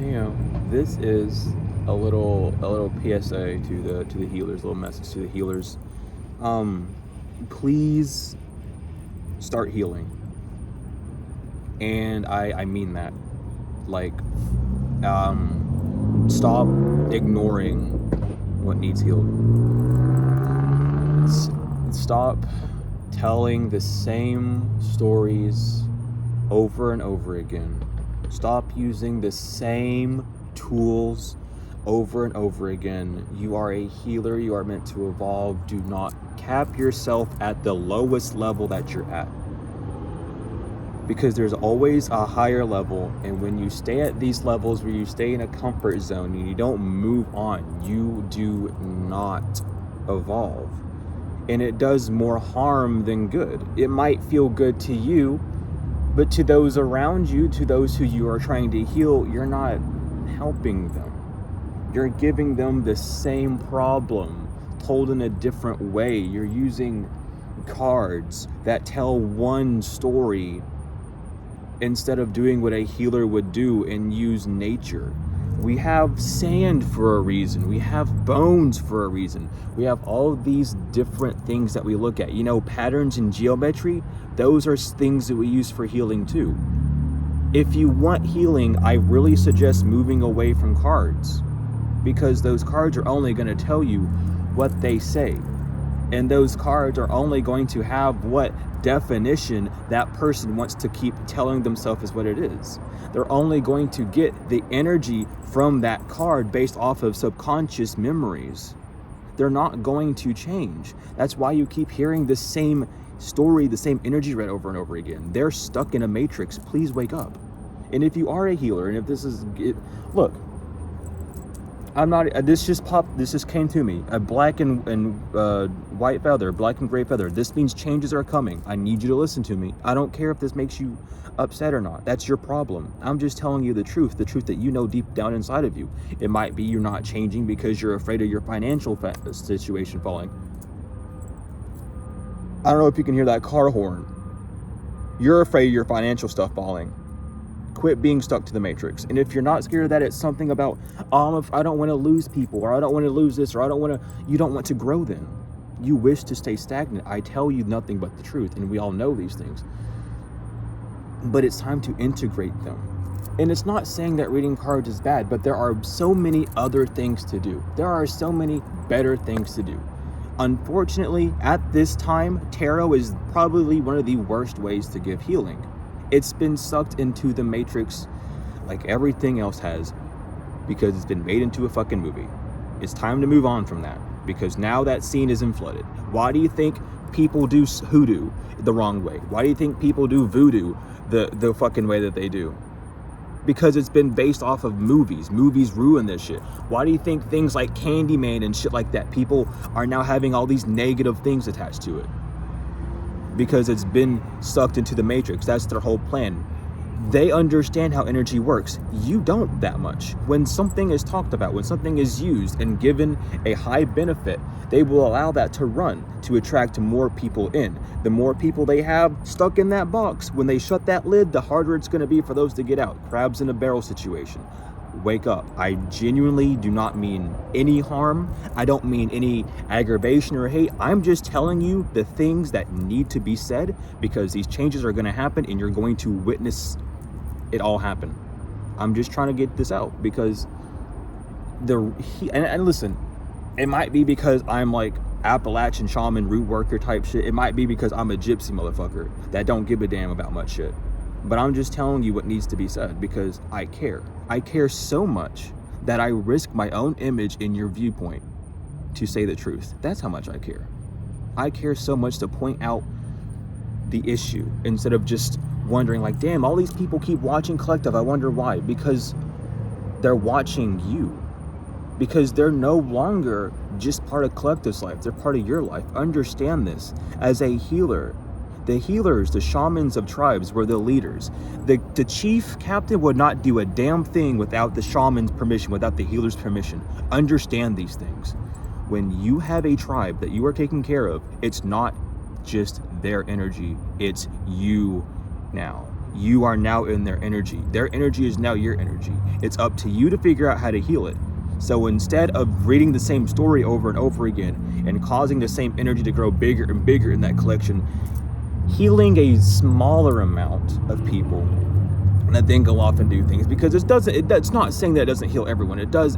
This is a little PSA to the healers, a little message to the healers. Please start healing. And I mean that. Like, stop ignoring what needs healed. Stop telling the same stories over and over again. Stop using the same tools over and over again. You are a healer. You are meant to evolve. Do not cap yourself at the lowest level that you're at, because there's always a higher level. And when you stay at these levels where you stay in a comfort zone and you don't move on, you do not evolve. And it does more harm than good. It might feel good to you, but to those around you, to those who you are trying to heal, you're not helping them. You're giving them the same problem told in a different way. You're using cards that tell one story instead of doing what a healer would do and use nature. We have sand for a reason. We have bones for a reason. We have all these different things that we look at. You know, patterns in geometry, those are things that we use for healing too. If you want healing, I really suggest moving away from cards, because those cards are only going to tell you what they say. And those cards are only going to have what definition that person wants to keep telling themselves is what it is. They're only going to get the energy from that card based off of subconscious memories. They're not going to change. That's why you keep hearing the same story, the same energy read over and over again. They're stuck in a matrix. Please wake up. And if you are a healer, and if this is, look, I'm not, this just came to me. A black and white feather, black and gray feather. This means changes are coming. I need you to listen to me. I don't care if this makes you upset or not. That's your problem. I'm just telling you the truth that you know deep down inside of you. It might be you're not changing because you're afraid of your financial situation falling. I don't know if you can hear that car horn. You're afraid of your financial stuff falling. Quit being stuck to the matrix. And if you're not scared of that, it's something about, if I don't want to lose people, or I don't want to lose this, or you don't want to grow then. You wish to stay stagnant. I tell you nothing but the truth, and we all know these things. But it's time to integrate them. And it's not saying that reading cards is bad, but there are so many other things to do. There are so many better things to do. Unfortunately, at this time, tarot is probably one of the worst ways to give healing. It's been sucked into the matrix like everything else has, because it's been made into a fucking movie. It's time to move on from that, because now that scene isn't flooded. Why do you think people do hoodoo the wrong way? Why do you think people do voodoo the fucking way that they do? Because it's been based off of movies. Movies ruin this shit. Why do you think things like Candyman and shit like that, people are now having all these negative things attached to it? Because it's been sucked into the matrix. That's their whole plan. They understand how energy works. You don't that much. When something is talked about, when something is used and given a high benefit, they will allow that to run to attract more people in. The more people they have stuck in that box, when they shut that lid, the harder it's going to be for those to get out. Crabs in a barrel situation. Wake up. I genuinely do not mean any harm. I don't mean any aggravation or hate. I'm just telling you the things that need to be said, because these changes are going to happen and you're going to witness it all happen. I'm just trying to get this out, because and listen, it might be because I'm like Appalachian shaman root worker type shit. It might be because I'm a gypsy motherfucker that don't give a damn about much shit. But I'm just telling you what needs to be said, because I care. I care so much that I risk my own image in your viewpoint to say the truth. That's how much I care. I care so much to point out the issue instead of just wondering like, damn, all these people keep watching Collective. I wonder why. Because they're watching you. Because they're no longer just part of Collective's life. They're part of your life. Understand this. As a healer, the healers, the shamans of tribes were the leaders. The chief captain would not do a damn thing without the shaman's permission, without the healer's permission. Understand these things. When you have a tribe that you are taking care of, it's not just their energy, it's you now. You are now in their energy. Their energy is now your energy. It's up to you to figure out how to heal it. So instead of reading the same story over and over again and causing the same energy to grow bigger and bigger in that collection, healing a smaller amount of people and then go off and do things, because it's not saying that it doesn't heal everyone. It does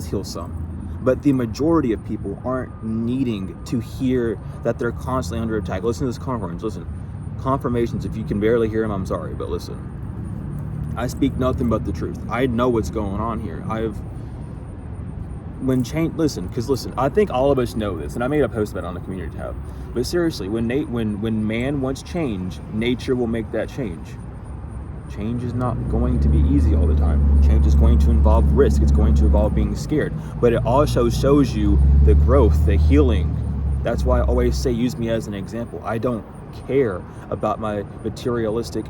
heal some. But the majority of people aren't needing to hear that they're constantly under attack. Listen to this confirmations. Listen, confirmations, if you can barely hear them, I'm sorry, but listen. I speak nothing but the truth. I know what's going on here. Listen, I think all of us know this, and I made a post about it on the community tab. But seriously, when man wants change, nature will make that change. Change is not going to be easy all the time. Change is going to involve risk. It's going to involve being scared. But it also shows you the growth, the healing. That's why I always say, use me as an example. I don't care about my materialistic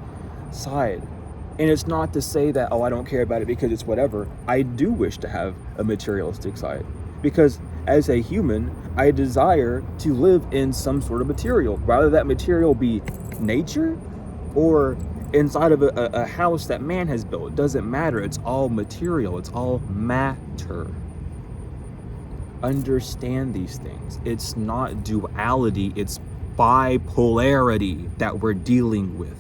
side. And it's not to say that, I don't care about it because it's whatever. I do wish to have a materialistic side. Because as a human, I desire to live in some sort of material. Rather that material be nature or inside of a house that man has built. It doesn't matter. It's all material. It's all matter. Understand these things. It's not duality. It's bipolarity that we're dealing with.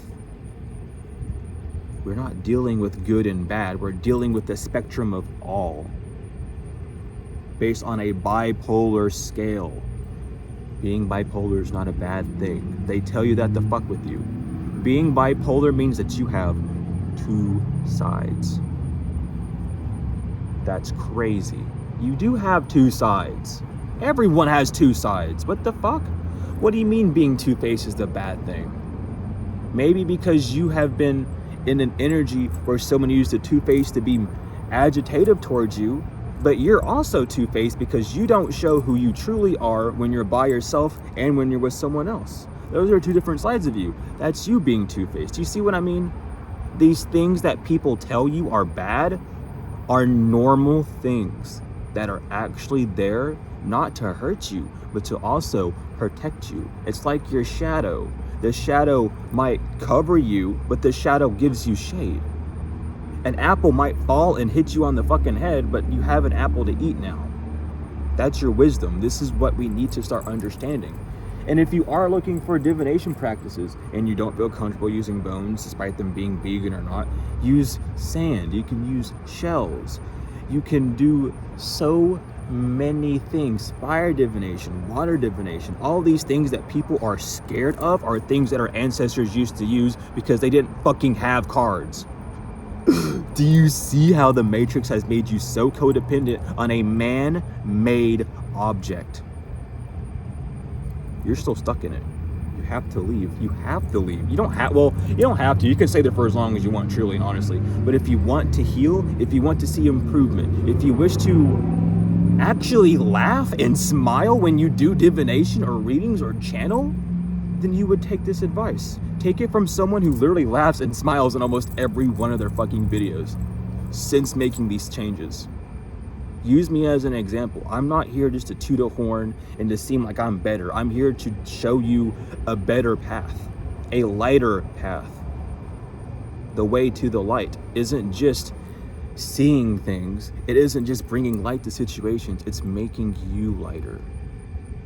We're not dealing with good and bad. We're dealing with the spectrum of all, based on a bipolar scale. Being bipolar is not a bad thing. They tell you that to fuck with you. Being bipolar means that you have two sides. That's crazy. You do have two sides. Everyone has two sides. What the fuck? What do you mean being two-faced is the bad thing? Maybe because you have been in an energy where someone used the two-faced to be agitative towards you, but you're also two-faced because you don't show who you truly are when you're by yourself and when you're with someone else. Those are two different sides of you. That's you being two-faced. Do you see what I mean? These things that people tell you are bad are normal things that are actually there not to hurt you, but to also protect you. It's like your shadow. The shadow might cover you, but the shadow gives you shade. An apple might fall and hit you on the fucking head, but you have an apple to eat now. That's your wisdom. This is what we need to start understanding. And if you are looking for divination practices and you don't feel comfortable using bones, despite them being vegan or not, use sand. You can use shells. You can do so many things. Fire divination, water divination, all these things that people are scared of are things that our ancestors used to use because they didn't fucking have cards. Do you see how the Matrix has made you so codependent on a man-made object? You're still stuck in it. You have to leave. You have to leave. You don't have to. You can stay there for as long as you want, truly and honestly. But if you want to heal, if you want to see improvement, if you wish to actually laugh and smile when you do divination or readings or channel, then you would take this advice. Take it from someone who literally laughs and smiles in almost every one of their fucking videos since making these changes. Use me as an example. I'm not here just to toot a horn and to seem like I'm better. I'm here to show you a better path, a lighter path. The way to the light isn't just seeing things. It isn't just bringing light to situations. It's making you lighter.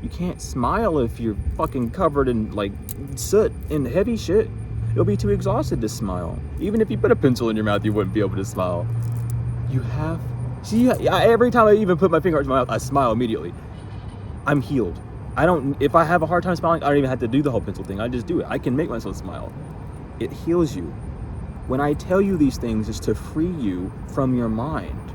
You can't smile if you're fucking covered in like soot and heavy shit. You'll be too exhausted to smile. Even if you put a pencil in your mouth, you wouldn't be able to smile. You have See, every time I even put my finger in my mouth, I smile immediately. I'm healed. If I have a hard time smiling, I don't even have to do the whole pencil thing. I just do it. I can make myself smile. It heals you. When I tell you these things, it's to free you from your mind.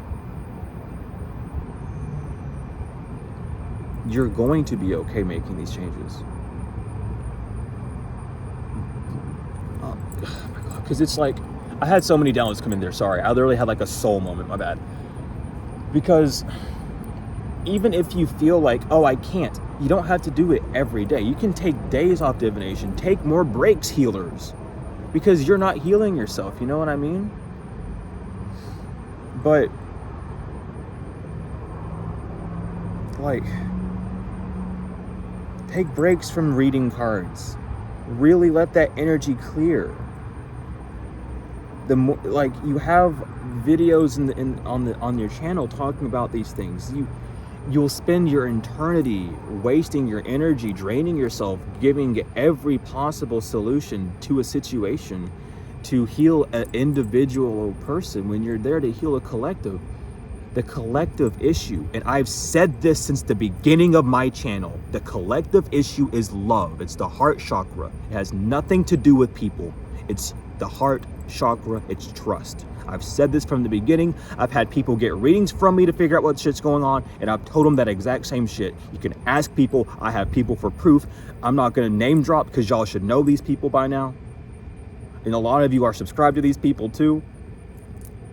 You're going to be okay making these changes. Oh my God. Because it's like, I had so many downloads come in there. Sorry. I literally had like a soul moment. My bad. Because even if you feel like, oh, I can't, you don't have to do it every day. You can take days off divination. Take more breaks, healers. Because you're not healing yourself. You know what I mean? But, like, take breaks from reading cards. Really let that energy clear. the more, like, you have videos on your channel talking about these things. You'll spend your eternity wasting your energy, draining yourself, giving every possible solution to a situation to heal an individual person when you're there to heal a collective. The collective issue, and I've said this since the beginning of my channel, the collective issue is love. It's the heart chakra. It has nothing to do with people. It's the heart chakra. It's trust. I've said this from the beginning. I've had people get readings from me to figure out what shit's going on, and I've told them that exact same shit. You can ask people. I have people for proof. I'm not going to name drop because y'all should know these people by now. And a lot of you are subscribed to these people too.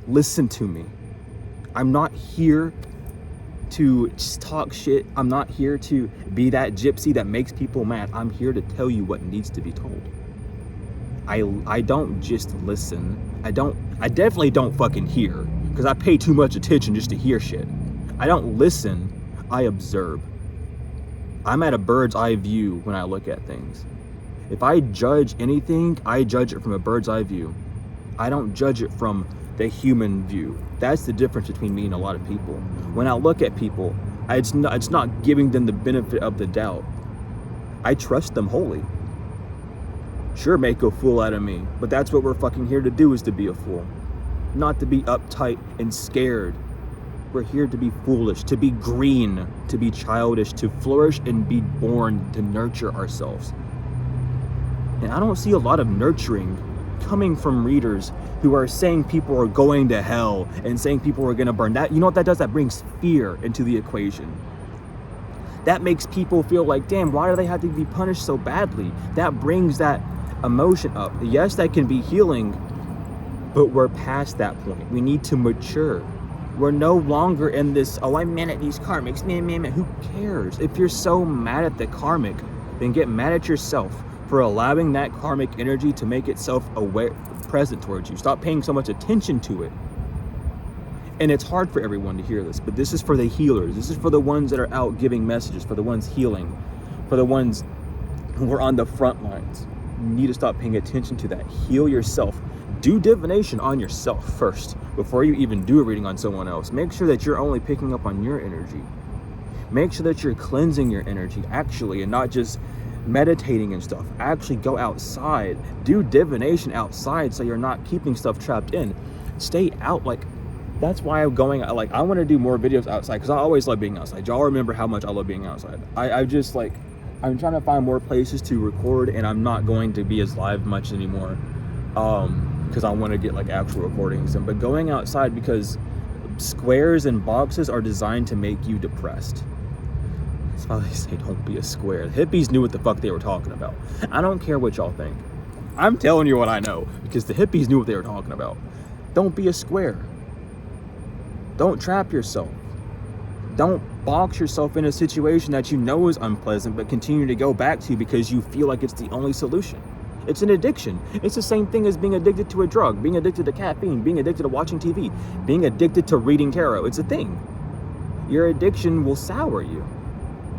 Listen to me. I'm not here to just talk shit. I'm not here to be that gypsy that makes people mad. I'm here to tell you what needs to be told. I don't just listen. I definitely don't fucking hear, because I pay too much attention just to hear shit. I don't listen, I observe. I'm at a bird's eye view when I look at things. If I judge anything, I judge it from a bird's eye view. I don't judge it from the human view. That's the difference between me and a lot of people. When I look at people, it's not giving them the benefit of the doubt. I trust them wholly. Sure, make a fool out of me, but that's what we're fucking here to do, is to be a fool. Not to be uptight and scared. We're here to be foolish, to be green, to be childish, to flourish and be born, to nurture ourselves. And I don't see a lot of nurturing coming from readers who are saying people are going to hell and saying people are going to burn. That, you know what that does? That brings fear into the equation. That makes people feel like, damn, why do they have to be punished so badly? That brings that emotion up. Yes, that can be healing, but we're past that point. We need to mature. We're no longer in this, oh, I'm mad at these karmics. Man. Who cares? If you're so mad at the karmic, then get mad at yourself for allowing that karmic energy to make itself present towards you. Stop paying so much attention to it. And it's hard for everyone to hear this, but this is for the healers. This is for the ones that are out giving messages, for the ones healing, for the ones who are on the front lines. You need to stop paying attention to that. Heal yourself. Do divination on yourself first before you even do a reading on someone else. Make sure that you're only picking up on your energy. Make sure that you're cleansing your energy actually, and not just meditating and stuff. Actually go outside. Do divination outside so you're not keeping stuff trapped in. Stay out. Like, that's why I'm going, like, I want to do more videos outside, because I always love being outside. Y'all remember how much I love being outside. I just, like, I'm trying to find more places to record, and I'm not going to be as live much anymore, because I want to get like actual recordings. But going outside, because squares and boxes are designed to make you depressed. That's why they say don't be a square. The hippies knew what the fuck they were talking about. I don't care what y'all think. I'm telling you what I know, because the hippies knew what they were talking about. Don't be a square. Don't trap yourself. Don't box yourself in a situation that you know is unpleasant but continue to go back to because you feel like it's the only solution. It's an addiction. It's the same thing as being addicted to a drug, being addicted to caffeine, being addicted to watching TV, being addicted to reading tarot. It's a thing. Your addiction will sour you.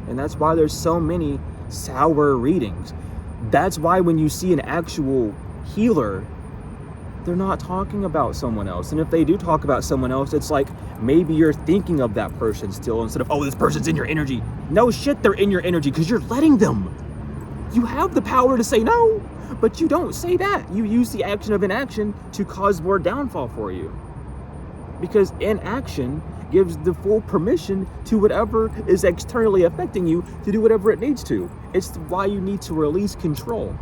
And that's why there's so many sour readings. That's why when you see an actual healer, they're not talking about someone else. And if they do talk about someone else, it's like maybe you're thinking of that person still instead of, oh, this person's in your energy. No shit, they're in your energy because you're letting them. You have the power to say no, but you don't say that. You use the action of inaction to cause more downfall for you. Because inaction gives the full permission to whatever is externally affecting you to do whatever it needs to. It's why you need to release control.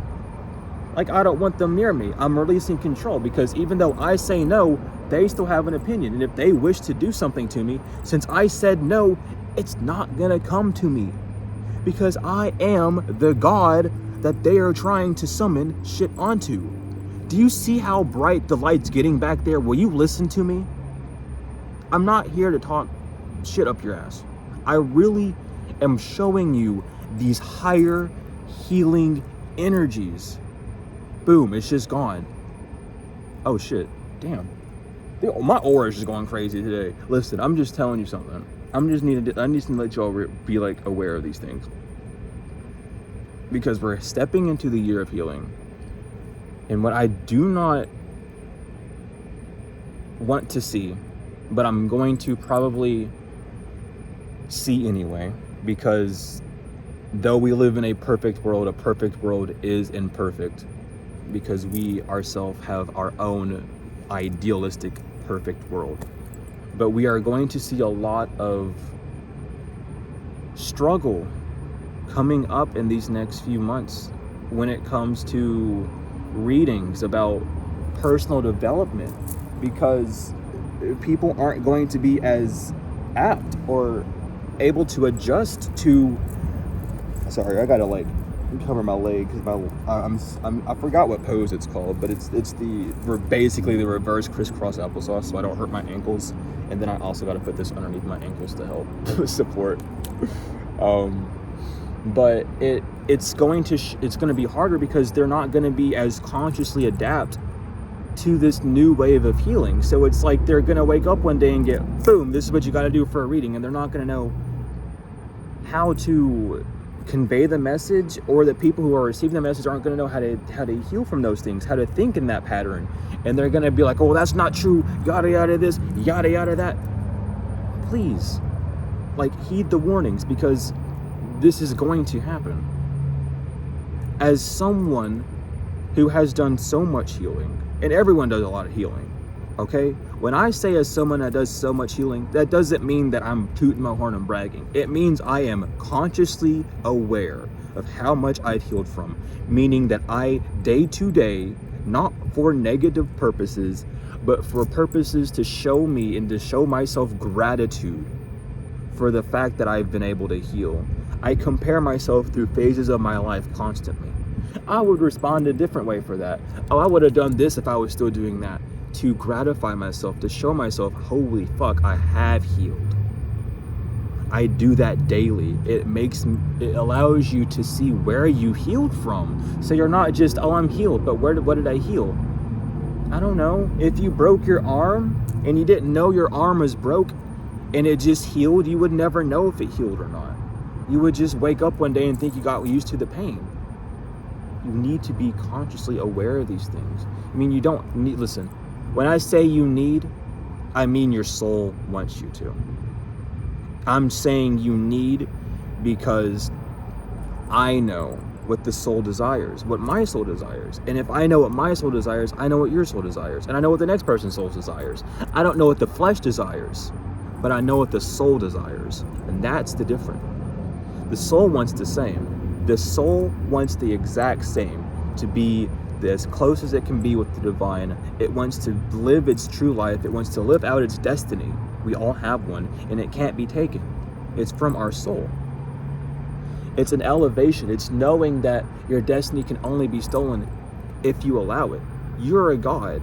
Like, I don't want them near me. I'm releasing control, because even though I say no, they still have an opinion. And if they wish to do something to me, since I said no, it's not gonna come to me, because I am the God that they are trying to summon shit onto. Do you see how bright the light's getting back there? Will you listen to me? I'm not here to talk shit up your ass. I really am showing you these higher healing energies. Boom, it's just gone. Oh shit, damn. My aura is just going crazy today. Listen, I'm just telling you something. I just need to let y'all be like aware of these things. Because we're stepping into the year of healing. And what I do not want to see, but I'm going to probably see anyway, because though we live in a perfect world is imperfect, because we ourselves have our own idealistic perfect world. But we are going to see a lot of struggle coming up in these next few months when it comes to readings about personal development, because people aren't going to be as apt or able to adjust to, sorry, I gotta like cover my leg because I forgot what pose it's called, but it's basically the reverse crisscross applesauce, so I don't hurt my ankles. And then I also got to put this underneath my ankles to help support. But it's going to be harder because they're not going to be as consciously adapt to this new wave of healing. So it's like they're going to wake up one day and get, boom, this is what you got to do for a reading, and they're not going to know how to convey the message, or the people who are receiving the message aren't going to know how to heal from those things, how to think in that pattern. And they're going to be like, oh, that's not true, yada yada this, yada yada that. Please, like, heed the warnings, because this is going to happen. As someone who has done so much healing, and everyone does a lot of healing, okay? When I say as someone that does so much healing, that doesn't mean that I'm tooting my horn and bragging. It means I am consciously aware of how much I've healed from, meaning that I, day to day, not for negative purposes, but for purposes to show me and to show myself gratitude for the fact that I've been able to heal. I compare myself through phases of my life constantly. I would respond a different way for that. Oh, I would have done this if I was still doing that. To gratify myself, to show myself, holy fuck, I have healed. I do that daily. It allows you to see where you healed from. So you're not just, oh, I'm healed, but what did I heal? I don't know. If you broke your arm and you didn't know your arm was broke and it just healed, you would never know if it healed or not. You would just wake up one day and think you got used to the pain. You need to be consciously aware of these things. I mean, you don't need, listen, when I say you need, I mean your soul wants you to. I'm saying you need because I know what the soul desires, what my soul desires. And if I know what my soul desires, I know what your soul desires. And I know what the next person's soul desires. I don't know what the flesh desires, but I know what the soul desires. And that's the difference. The soul wants the same. The soul wants the exact same, to be as close as it can be with the divine. It wants to live its true life. It wants to live out its destiny. We all have one, and it can't be taken. It's from our soul. It's an elevation. It's knowing that your destiny can only be stolen if you allow it. You're a god.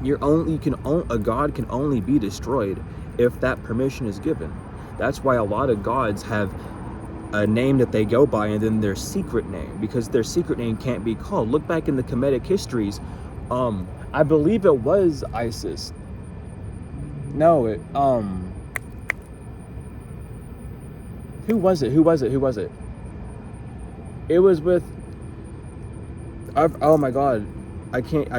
A god can only be destroyed if that permission is given. That's why a lot of gods have a name that they go by and then their secret name, because their secret name can't be called. Look back in the Kemetic histories. I believe it was Isis. No, who was it? It was with, oh my god, I can't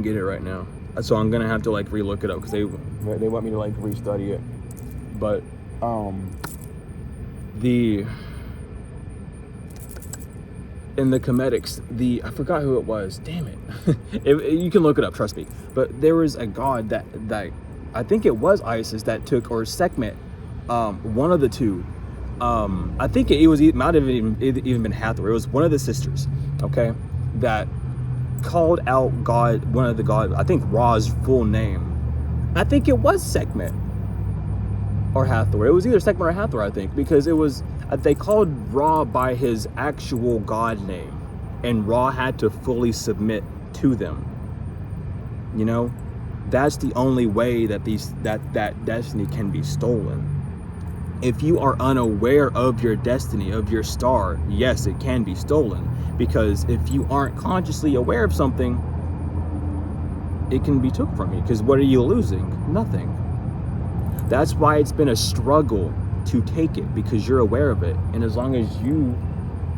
get it right now. So I'm gonna have to like relook it up, because they want me to like restudy it. But in the Kemetics, I forgot who it was. Damn it. You can look it up, trust me. But there was a god that I think it was Isis that took, or Sekhmet, one of the two. I think it might have even been Hathor. It was one of the sisters, okay, that called out God, one of the gods, I think Ra's full name. I think it was Sekhmet or Hathor. It was either Sekhmet or Hathor, I think, because it was, they called Ra by his actual god name, and Ra had to fully submit to them. You know, that's the only way that that destiny can be stolen. If you are unaware of your destiny, of your star, yes, it can be stolen. Because if you aren't consciously aware of something, it can be took from you. Because what are you losing? Nothing. That's why it's been a struggle to take it, because you're aware of it. And as long as you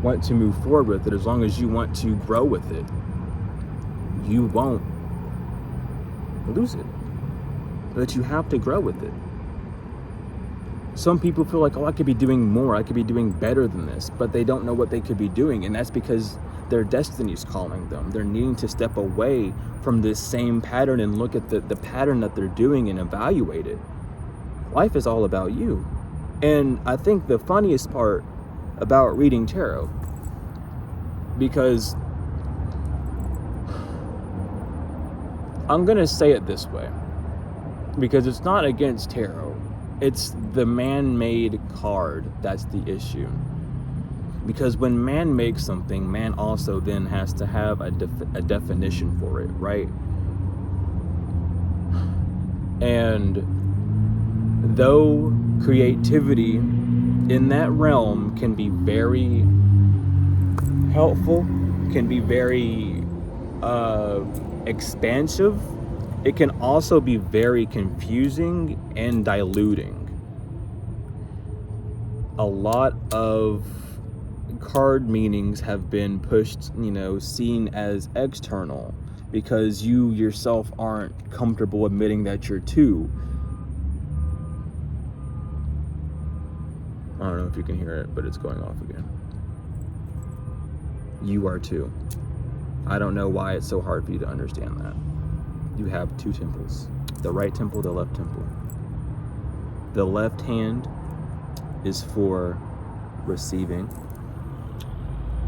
want to move forward with it, as long as you want to grow with it, you won't lose it. But you have to grow with it. Some people feel like, oh, I could be doing more, I could be doing better than this, but they don't know what they could be doing, and that's because their destiny's calling them. They're needing to step away from this same pattern and look at the pattern that they're doing and evaluate it. Life is all about you. And I think the funniest part about reading tarot, because I'm gonna say it this way, because it's not against tarot, it's the man-made card that's the issue. Because when man makes something, man also then has to have a definition for it, right? And though creativity in that realm can be very helpful, can be very expansive, it can also be very confusing and diluting. A lot of card meanings have been pushed, seen as external because you yourself aren't comfortable admitting that you're two. I don't know if you can hear it, but it's going off again. You are two. I don't know why it's so hard for you to understand that. You have two temples. The right temple, the left temple. The left hand is for receiving,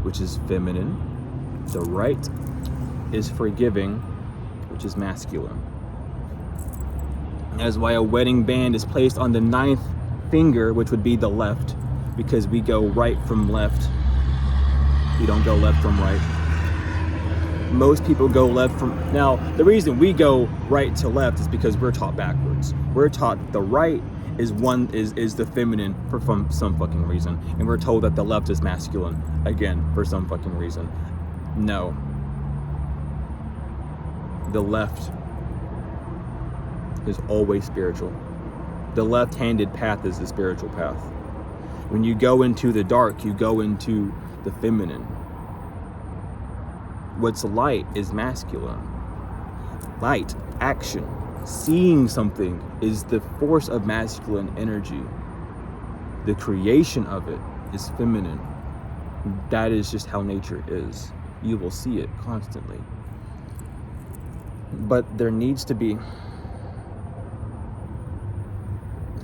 which is feminine. The right is for giving, which is masculine. That's why a wedding band is placed on the 9th finger, which would be the left, because we go right from left. We don't go left from right. Most people go left from... Now, the reason we go right to left is because we're taught backwards. We're taught that the right is the feminine for some fucking reason, and we're told that the left is masculine, again, for some fucking reason. No. The left is always spiritual. The left-handed path is the spiritual path. When you go into the dark, you go into the feminine. What's light is masculine. Light, action, seeing something is the force of masculine energy. The creation of it is feminine. That is just how nature is. You will see it constantly. But there needs to be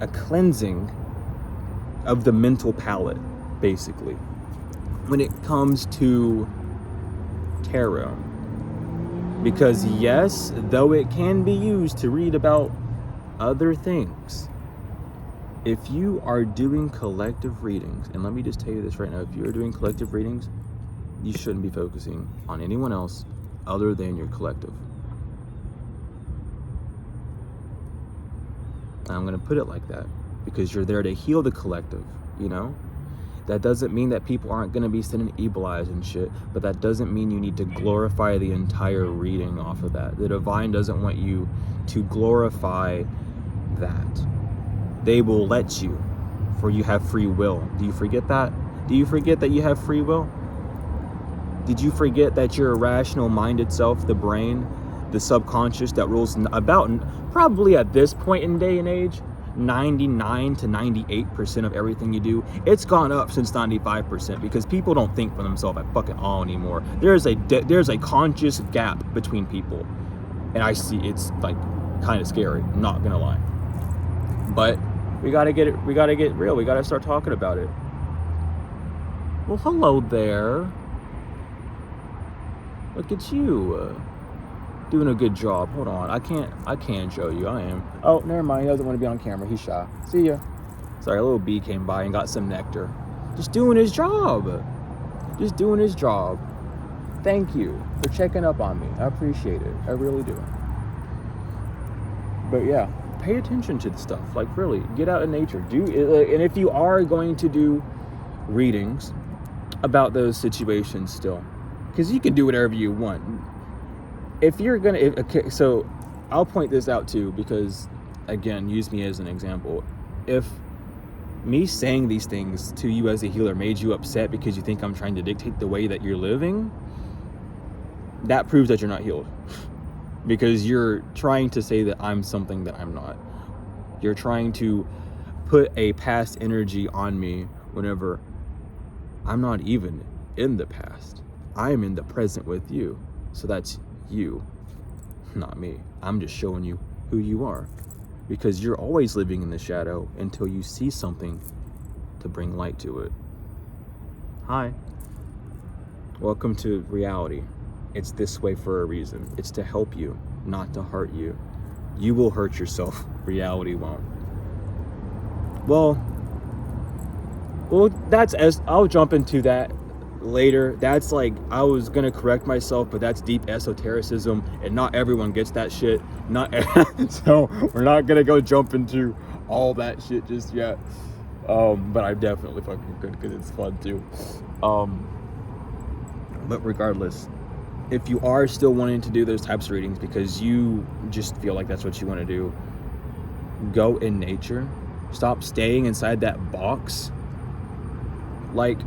a cleansing of the mental palate, basically, when it comes to tarot. Because yes, though it can be used to read about other things, if you are doing collective readings, and let me just tell you this right now, if you are doing collective readings, you shouldn't be focusing on anyone else other than your collective. I'm going to put it like that because you're there to heal the collective, That doesn't mean that people aren't going to be sending evil eyes and shit, but that doesn't mean you need to glorify the entire reading off of that. The divine doesn't want you to glorify that. They will let you, for you have free will. Do you forget that? Do you forget that you have free will? Did you forget that your irrational-minded self, the brain, the subconscious that rules about, probably at this point in day and age, 99 to 98% of everything you do, it's gone up since 95% because people don't think for themselves at fucking all anymore. There's a conscious gap between people, and I see it's like kind of scary, I'm not gonna lie. But we gotta get real. We gotta start talking about it. Well, hello there. Look at you. Doing a good job. Hold on. I can't show you. I am. Oh, never mind. He doesn't want to be on camera. He's shy. See ya. Sorry, a little bee came by and got some nectar. Just doing his job. Just doing his job. Thank you for checking up on me. I appreciate it. I really do. But yeah, pay attention to the stuff. Like really, get out in nature. And if you are going to do readings about those situations still, because you can do whatever you want. If you're gonna, okay, so I'll point this out too, because again, use me as an example. If me saying these things to you as a healer made you upset because you think I'm trying to dictate the way that you're living, that proves that you're not healed. because you're trying to say that I'm something that I'm not. You're trying to put a past energy on me whenever I'm not even in the past. I am in the present with you. So that's you, not me. I'm just showing you who you are, because you're always living in the shadow until you see something to bring light to it. Hi. Welcome to reality. It's this way for a reason. It's to help you, not to hurt you. You will hurt yourself. Reality won't. Well, that's I'll jump into that later. That's like, I was gonna correct myself, but that's deep esotericism, and not everyone gets that shit. So we're not gonna go jump into all that shit just yet. But I definitely fucking could, because it's fun too. But regardless, if you are still wanting to do those types of readings because you just feel like that's what you want to do, go in nature. Stop staying inside that box. Like,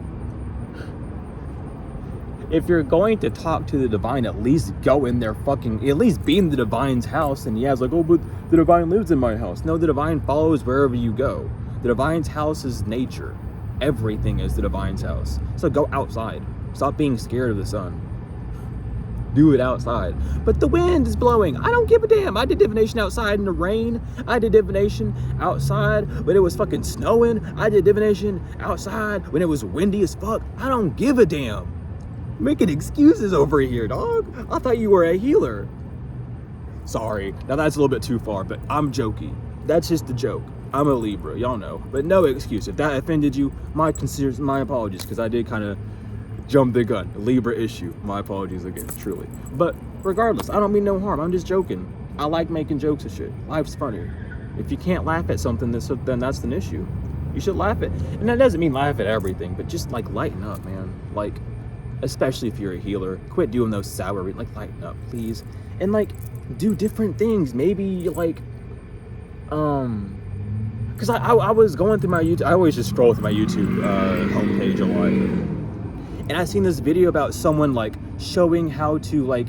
if you're going to talk to the divine, at least go in there at least be in the divine's house. And yeah, it's like, oh, but the divine lives in my house. No, the divine follows wherever you go. The divine's house is nature. Everything is the divine's house. So go outside. Stop being scared of the sun. Do it outside. But the wind is blowing. I don't give a damn. I did divination outside in the rain. I did divination outside when it was fucking snowing. I did divination outside when it was windy as fuck. I don't give a damn. Making excuses over here, dog. I thought you were a healer. Sorry. Now that's a little bit too far, but I'm joking. That's just a joke. I'm a Libra, y'all know. But no excuse. If that offended you, my apologies, because I did kind of jump the gun. Libra issue. My apologies again, truly. But regardless, I don't mean no harm. I'm just joking. I like making jokes and shit. Life's funny. If you can't laugh at something, then that's an issue. You should laugh at, and that doesn't mean laugh at everything, but just like lighten up, man. Like, especially if you're a healer, quit doing those sour, like, lighten up, please. And like, do different things. Maybe like, because I was going through my YouTube. I always just scroll through my YouTube homepage a lot. And I seen this video about someone like showing how to like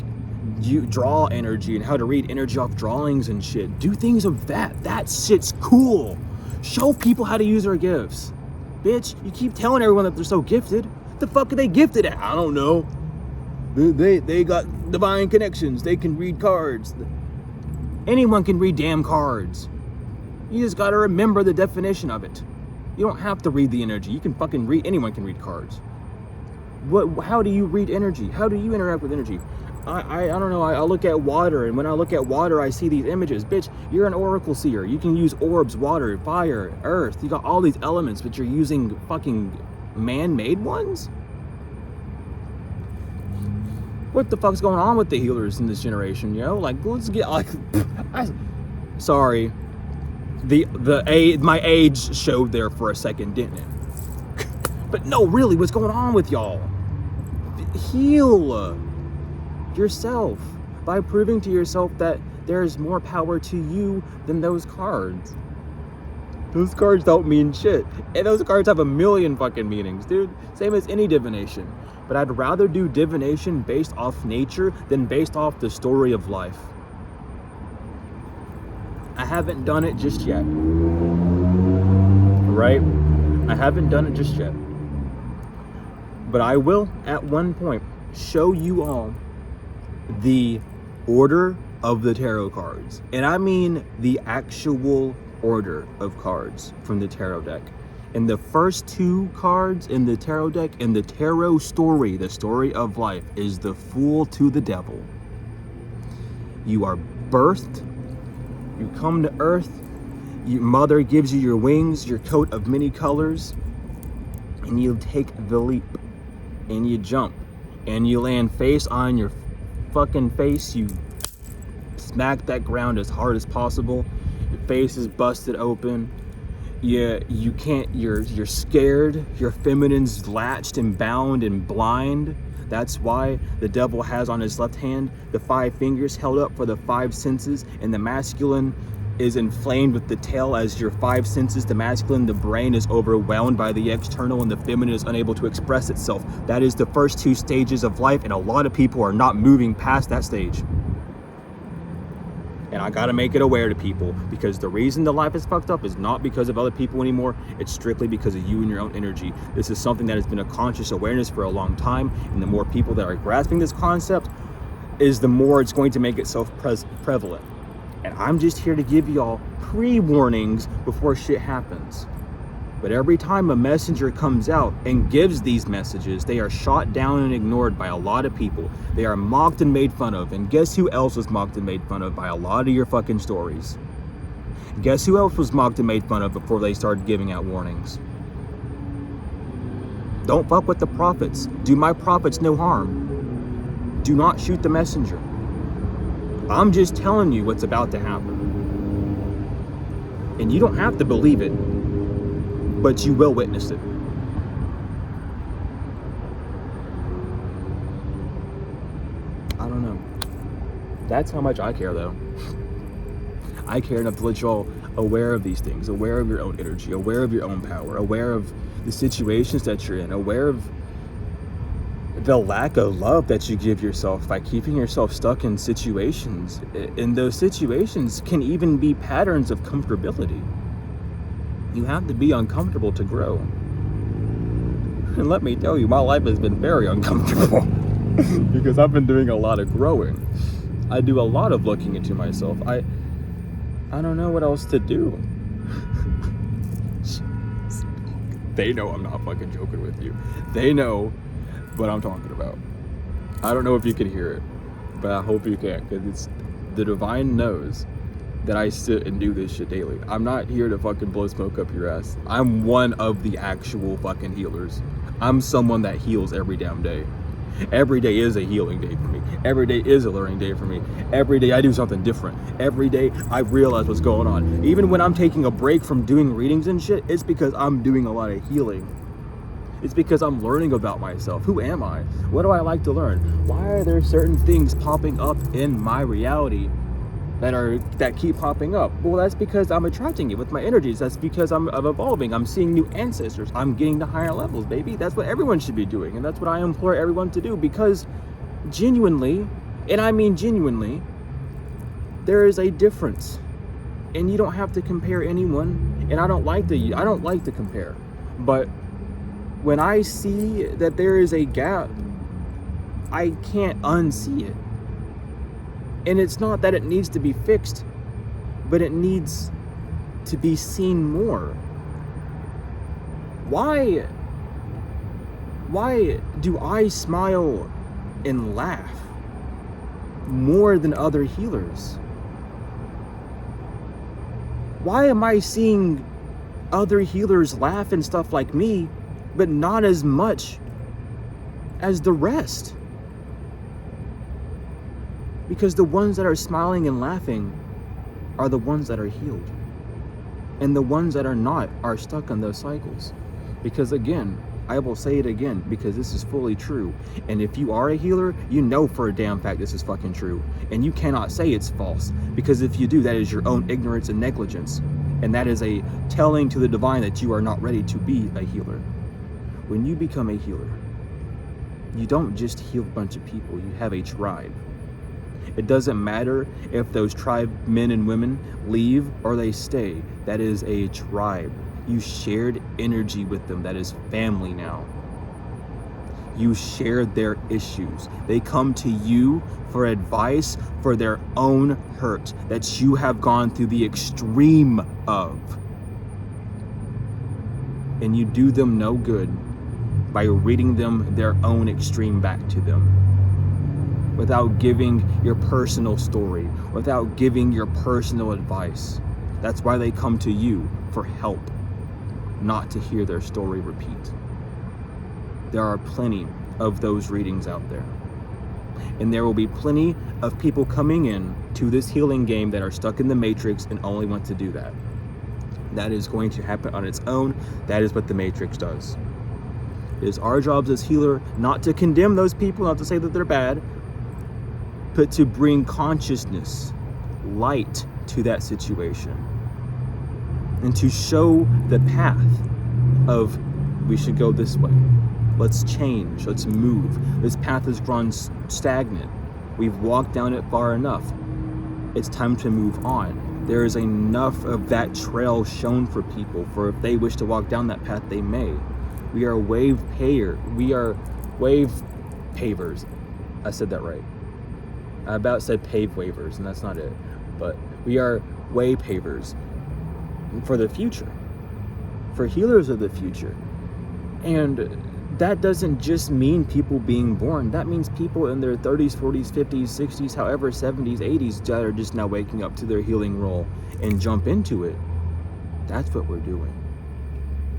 draw energy and how to read energy off drawings and shit. Do things of that. That shit's cool. Show people how to use their gifts. Bitch, you keep telling everyone that they're so gifted. The fuck are they gifted at? I don't know. They got divine connections. They can read cards. Anyone can read damn cards. You just gotta remember the definition of it. You don't have to read the energy. You can fucking read. Anyone can read cards. How do you read energy? How do you interact with energy? I don't know. I look at water, and when I look at water, I see these images. Bitch, you're an oracle seer. You can use orbs, water, fire, earth. You got all these elements, but you're using fucking man-made ones? What the fuck's going on with the healers in this generation, yo? Like, let's get like sorry. My age showed there for a second, didn't it? But no, really, what's going on with y'all? Heal yourself by proving to yourself that there's more power to you than those cards. Those cards don't mean shit. And those cards have a million fucking meanings, dude. Same as any divination. But I'd rather do divination based off nature than based off the story of life. I haven't done it just yet. Right? I haven't done it just yet. But I will, at one point, show you all the order of the tarot cards. And I mean the actual order of cards from the tarot deck. And the first two cards in the tarot deck, in the tarot story, the story of life, is the Fool to the Devil. You are birthed, you come to earth, your mother gives you your wings, your coat of many colors, and you take the leap. And you jump, and you land face on your fucking face. You smack that ground as hard as possible. Your face is busted open. You can't. You're scared. Your feminine's latched and bound and blind. That's why the devil has on his left hand the 5 fingers held up for the 5 senses, and the masculine is inflamed with the tail as your 5 senses. The masculine, the brain, is overwhelmed by the external, and the feminine is unable to express itself. That is the first 2 stages of life, and a lot of people are not moving past that stage. And I gotta make it aware to people, because the reason the life is fucked up is not because of other people anymore. It's strictly because of you and your own energy. This is something that has been a conscious awareness for a long time, and the more people that are grasping this concept is the more it's going to make itself prevalent. And I'm just here to give y'all pre-warnings before shit happens. But every time a messenger comes out and gives these messages, they are shot down and ignored by a lot of people. They are mocked and made fun of. And guess who else was mocked and made fun of by a lot of your fucking stories? Guess who else was mocked and made fun of before they started giving out warnings? Don't fuck with the prophets. Do my prophets no harm. Do not shoot the messenger. I'm just telling you what's about to happen. And you don't have to believe it, but you will witness it. I don't know. That's how much I care, though. I care enough to let y'all aware of these things, aware of your own energy, aware of your own power, aware of the situations that you're in, aware of the lack of love that you give yourself by keeping yourself stuck in situations. And those situations can even be patterns of comfortability. You have to be uncomfortable to grow. And let me tell you, my life has been very uncomfortable because I've been doing a lot of growing. I do a lot of looking into myself. I don't know what else to do. They know I'm not fucking joking with you. They know what I'm talking about. I don't know if you can hear it, but I hope you can, because it's the divine knows that I sit and do this shit daily. I'm not here to fucking blow smoke up your ass. I'm one of the actual fucking healers. I'm someone that heals every damn day. Every day is a healing day for me. Every day is a learning day for me. Every day I do something different. Every day I realize what's going on. Even when I'm taking a break from doing readings and shit, it's because I'm doing a lot of healing. It's because I'm learning about myself. Who am I? What do I like to learn? Why are there certain things popping up in my reality that keep popping up? Well, that's because I'm attracting it with my energies. That's because I'm evolving. I'm seeing new ancestors. I'm getting to higher levels, baby. That's what everyone should be doing. And that's what I implore everyone to do, because genuinely, and I mean genuinely, there is a difference. And you don't have to compare anyone. And I don't like to compare. But when I see that there is a gap, I can't unsee it. And it's not that it needs to be fixed, but it needs to be seen more. Why do I smile and laugh more than other healers? Why am I seeing other healers laugh and stuff like me, but not as much as the rest? Because the ones that are smiling and laughing are the ones that are healed. And the ones that are not are stuck in those cycles. Because again, I will say it again, because this is fully true. And if you are a healer, you know for a damn fact this is fucking true. And you cannot say it's false. Because if you do, that is your own ignorance and negligence. And that is a telling to the divine that you are not ready to be a healer. When you become a healer, you don't just heal a bunch of people, you have a tribe. It doesn't matter if those tribe men and women leave or they stay. That is a tribe. You shared energy with them. That is family now. You shared their issues. They come to you for advice for their own hurt that you have gone through the extreme of. And you do them no good by reading them their own extreme back to them, without giving your personal story, without giving your personal advice. That's why they come to you, for help, not to hear their story repeat. There are plenty of those readings out there. And there will be plenty of people coming in to this healing game that are stuck in the matrix and only want to do that. That is going to happen on its own. That is what the matrix does. It is our jobs as healer not to condemn those people, not to say that they're bad, but to bring consciousness, light to that situation, and to show the path of, we should go this way. Let's change, let's move. This path has grown stagnant. We've walked down it far enough. It's time to move on. There is enough of that trail shown for people, for if they wish to walk down that path, they may. We are wave pavers. I said that right. I about said pave waivers, and that's not it. But we are way pavers for the future, for healers of the future. And that doesn't just mean people being born. That means people in their 30s, 40s, 50s, 60s, however, 70s, 80s that are just now waking up to their healing role and jump into it. That's what we're doing.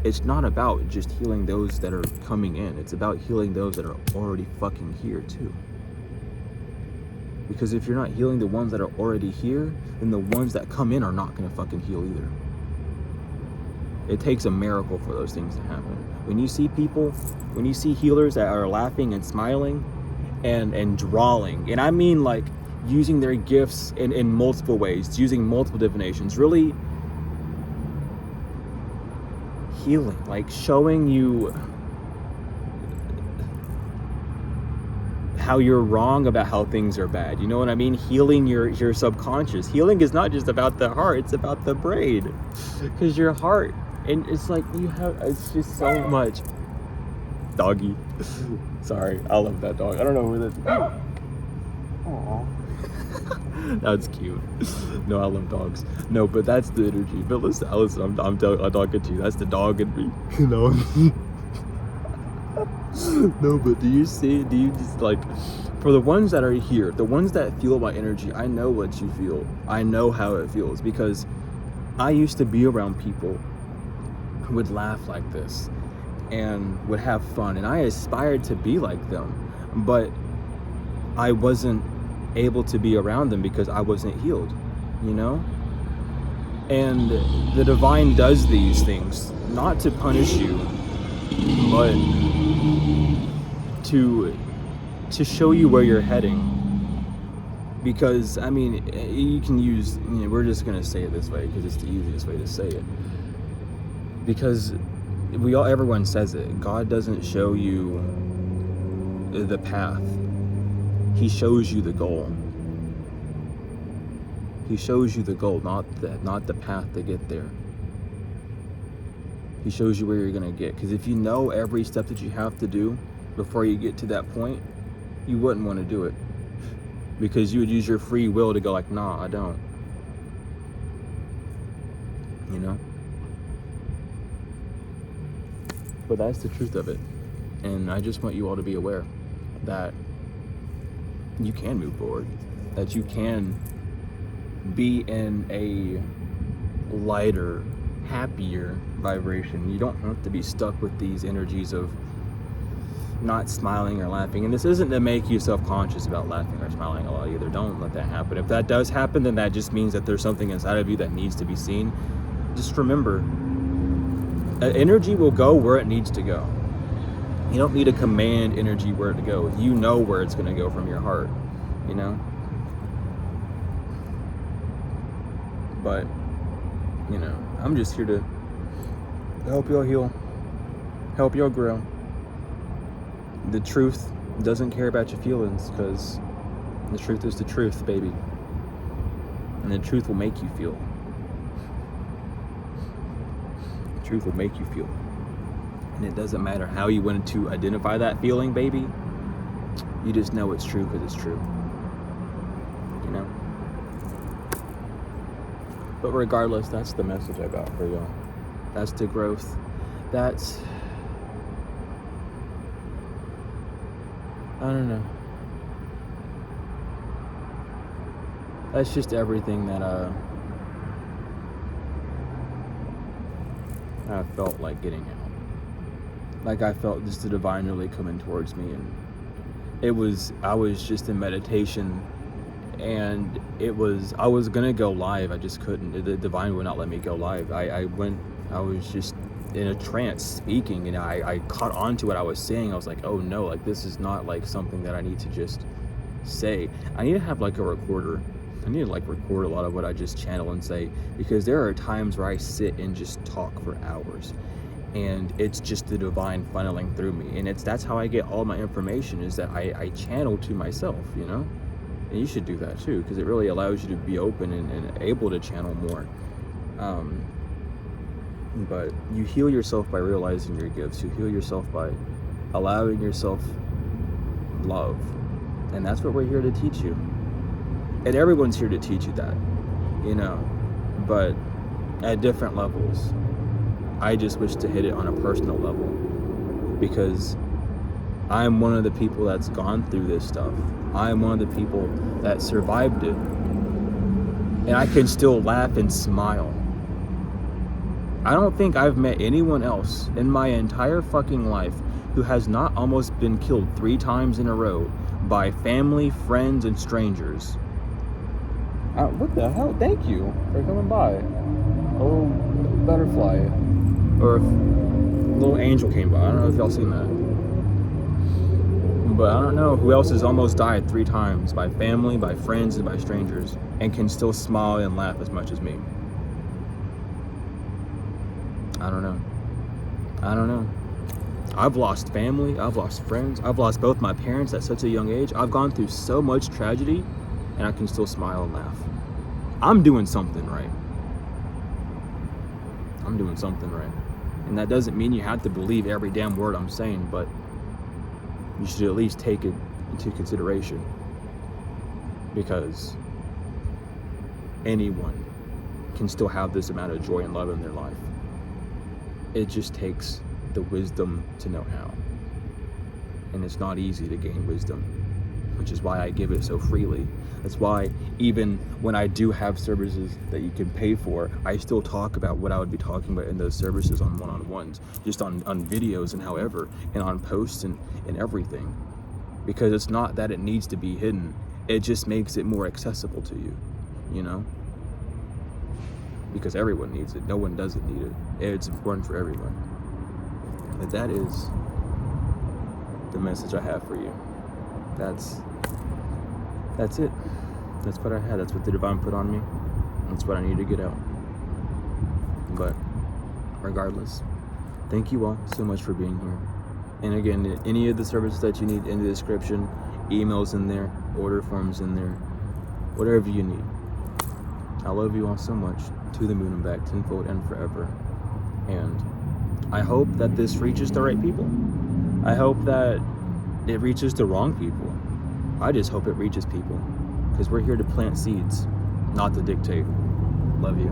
It's not about just healing those that are coming in. It's about healing those that are already fucking here too. Because if you're not healing the ones that are already here, then the ones that come in are not gonna fucking heal either. It takes a miracle for those things to happen. When you see people, when you see healers that are laughing and smiling and drawing, and I mean like using their gifts in multiple ways, using multiple divinations, really healing, like showing you how you're wrong about how things are bad. You know what I mean? Healing your subconscious. Healing is not just about the heart, it's about the brain. Because your heart, and it's like it's just so much. Doggy. Sorry, I love that dog. I don't know who that is. Aww. That's cute. No, I love dogs. No, but that's the energy. But listen, I'm talking to you. That's the dog in me. You know? No, but do you just like, for the ones that are here, the ones that feel my energy, I know what you feel. I know how it feels, because I used to be around people who would laugh like this and would have fun, and I aspired to be like them, but I wasn't able to be around them because I wasn't healed, you know? And the divine does these things not to punish you, but to show you where you're heading. Because I mean, you can use, you know, we're just gonna say it this way because it's the easiest way to say it. Because everyone says it. God doesn't show you the path. He shows you the goal. He shows you the goal, not the path to get there. He shows you where you're gonna get. Because if you know every step that you have to do before you get to that point, you wouldn't want to do it. Because you would use your free will to go like, nah, I don't. You know? But that's the truth of it. And I just want you all to be aware that you can move forward. That you can be in a lighter, happier vibration. You don't have to be stuck with these energies of not smiling or laughing. And this isn't to make you self-conscious about laughing or smiling a lot either. Don't let that happen. If that does happen, then that just means that there's something inside of you that needs to be seen. Just remember, energy will go where it needs to go. You don't need to command energy where to go. You know where it's going to go from your heart, you know? But, you know, I'm just here to help y'all heal, help y'all grow. The truth doesn't care about your feelings, because the truth is the truth, baby. And the truth will make you feel. The truth will make you feel. And it doesn't matter how you wanted to identify that feeling, baby. You just know it's true because it's true. You know? But regardless, that's the message I got for y'all. That's the growth. That's, I don't know. That's just everything that I felt like getting out. Like I felt just the divine really coming towards me, and I was just in meditation, and I was gonna go live. I just couldn't. The divine would not let me go live. I was just in a trance speaking, and I caught on to what I was saying. I was like, oh no, like this is not like something that I need to just say. I need to have like a recorder. I need to like record a lot of what I just channel and say, because there are times where I sit and just talk for hours, and it's just the divine funneling through me, and that's how I get all my information, is that I channel to myself, you know? And you should do that too, because it really allows you to be open and able to channel more. But you heal yourself by realizing your gifts. You heal yourself by allowing yourself love. And that's what we're here to teach you. And everyone's here to teach you that, you know, but at different levels. I just wish to hit it on a personal level, because I'm one of the people that's gone through this stuff. I'm one of the people that survived it. And I can still laugh and smile. I don't think I've met anyone else in my entire fucking life who has not almost been killed 3 times in a row by family, friends, and strangers. What the hell? Thank you for coming by. Oh, butterfly. Or a little angel came by. I don't know if y'all seen that. But I don't know who else has almost died 3 times by family, by friends, and by strangers, and can still smile and laugh as much as me. I don't know. I've lost family, I've lost friends, I've lost both my parents at such a young age. I've gone through so much tragedy, and I can still smile and laugh. I'm doing something right. And that doesn't mean you have to believe every damn word I'm saying, but you should at least take it into consideration, because anyone can still have this amount of joy and love in their life. It just takes the wisdom to know how. And it's not easy to gain wisdom, which is why I give it so freely. That's why even when I do have services that you can pay for, I still talk about what I would be talking about in those services on one-on-ones, just on videos and however, and on posts and everything. Because it's not that it needs to be hidden. It just makes it more accessible to you, you know? Because everyone needs it. No one doesn't need it. It's important for everyone. But that is the message I have for you. That's it. That's what I had. That's what the divine put on me. That's what I need to get out. But regardless, thank you all so much for being here. And again, any of the services that you need in the description, emails in there, order forms in there, whatever you need. I love you all so much, to the moon and back, tenfold and forever. And I hope that this reaches the right people. I hope that it reaches the wrong people. I just hope it reaches people, because we're here to plant seeds, not to dictate. Love you.